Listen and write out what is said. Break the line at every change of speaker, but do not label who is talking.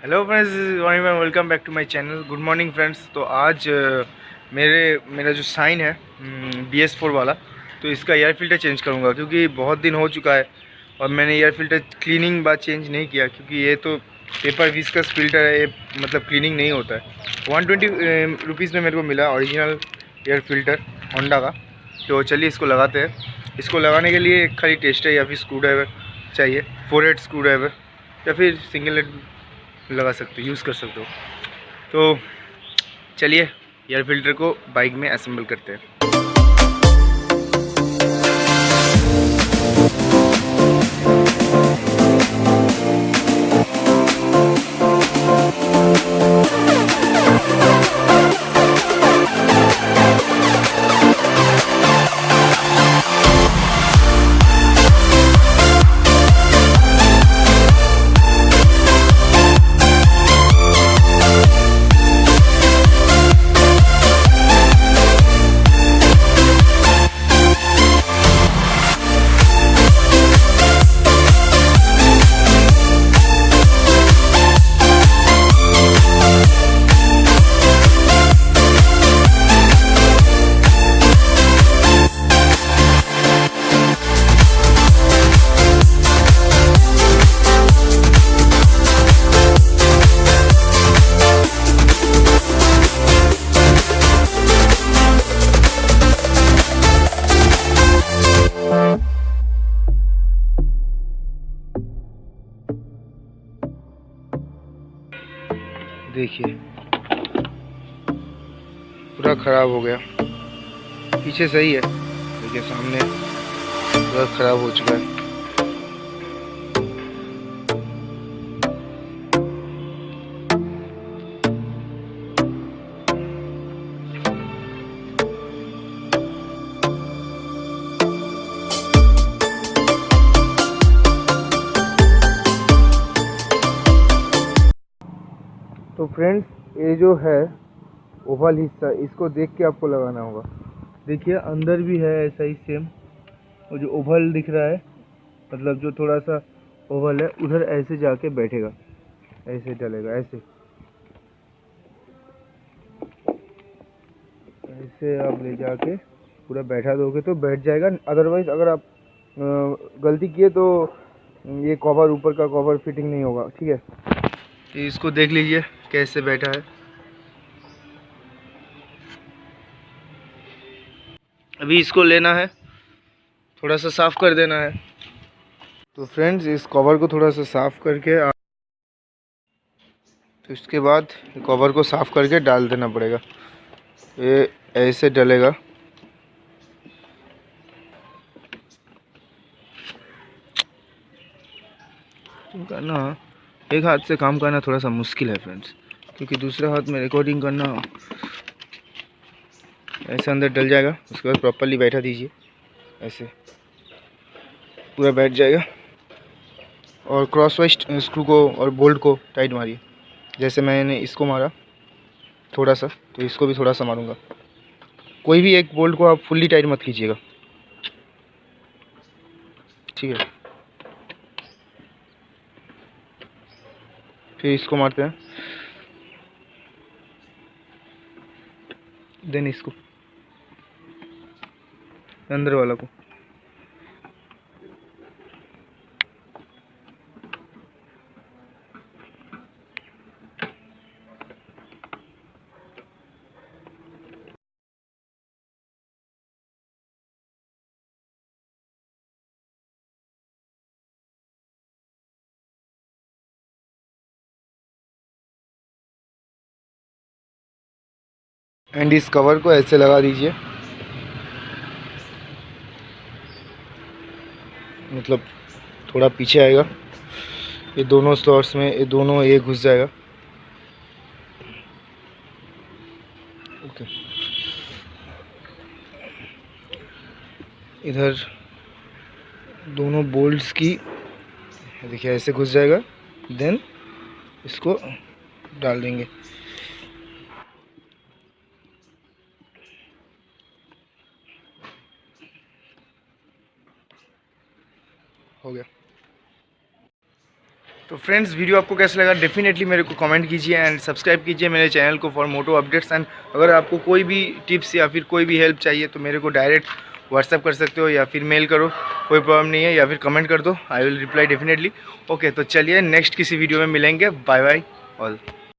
Hello friends, welcome back to my channel. Good morning friends. तो आज मेरा जो साइन है BS4 वाला, तो इसका एयर फ़िल्टर चेंज करूँगा क्योंकि बहुत दिन हो चुका है और मैंने एयर फ़िल्टर क्लीनिंग बाद चेंज नहीं किया क्योंकि ये तो पेपर विस्कस फ़िल्टर है, ये मतलब क्लीनिंग नहीं होता है। 120 रुपीज़ में मेरे को मिला ओरिजिनल एयर फ़िल्टर होंडा का। तो चलिए इसको लगाते हैं। इसको लगाने के लिए एक खाली टेस्टर या फिर स्क्रू ड्राइवर चाहिए, 4 हेड स्क्रू ड्राइवर या फिर सिंगल हेड लगा सकते हो, यूज़ कर सकते हो। तो चलिए एयर फिल्टर को बाइक में असेंबल करते हैं। देखिए पूरा ख़राब हो गया, पीछे सही है, देखिए सामने पूरा ख़राब हो चुका है। तो फ्रेंड्स, ये जो है ओवल हिस्सा, इसको देख के आपको लगाना होगा। देखिए अंदर भी है ऐसा ही सेम, और जो ओवल दिख रहा है मतलब जो थोड़ा सा ओवल है उधर ऐसे जाके बैठेगा, ऐसे डलेगा, ऐसे आप ले जाके पूरा बैठा दोगे तो बैठ जाएगा। अदरवाइज अगर आप गलती किए तो ये कवर, ऊपर का कवर फिटिंग नहीं होगा, ठीक है। तो इसको देख लीजिए कैसे बैठा है। अभी इसको लेना है, थोड़ा सा साफ़ कर देना है। तो फ्रेंड्स, इस कवर को थोड़ा सा साफ़ करके तो इसके बाद कवर को साफ़ करके डाल देना पड़ेगा। ये ऐसे डलेगा। करना एक हाथ से काम करना थोड़ा सा मुश्किल है फ्रेंड्स, क्योंकि दूसरे हाथ में रिकॉर्डिंग करना। ऐसे अंदर डल जाएगा, उसके बाद प्रॉपर्ली बैठा दीजिए, ऐसे पूरा बैठ जाएगा। और क्रॉस वाइज स्क्रू को और बोल्ट को टाइट मारिए, जैसे मैंने इसको मारा थोड़ा सा, तो इसको भी थोड़ा सा मारूंगा। कोई भी एक बोल्ट को आप फुल्ली टाइट मत कीजिएगा, ठीक है। फिर इसको मारते हैं, देन इसको अंदर वाला को। एंड इस कवर को ऐसे लगा दीजिए, मतलब थोड़ा पीछे आएगा, ये दोनों स्लॉट्स में ये दोनों ये घुस जाएगा, ओके। इधर दोनों बोल्ट्स की देखिए ऐसे घुस जाएगा, देन इसको डाल देंगे। हो गया। तो फ्रेंड्स वीडियो आपको कैसा लगा डेफिनेटली मेरे को कमेंट कीजिए एंड सब्सक्राइब कीजिए मेरे चैनल को फॉर मोटो अपडेट्स। एंड अगर आपको कोई भी टिप्स या फिर कोई भी हेल्प चाहिए तो मेरे को डायरेक्ट व्हाट्सएप कर सकते हो या फिर मेल करो, कोई प्रॉब्लम नहीं है, या फिर कमेंट कर दो, I will reply definitely. Okay, तो चलिए नेक्स्ट किसी वीडियो में मिलेंगे। Bye bye all.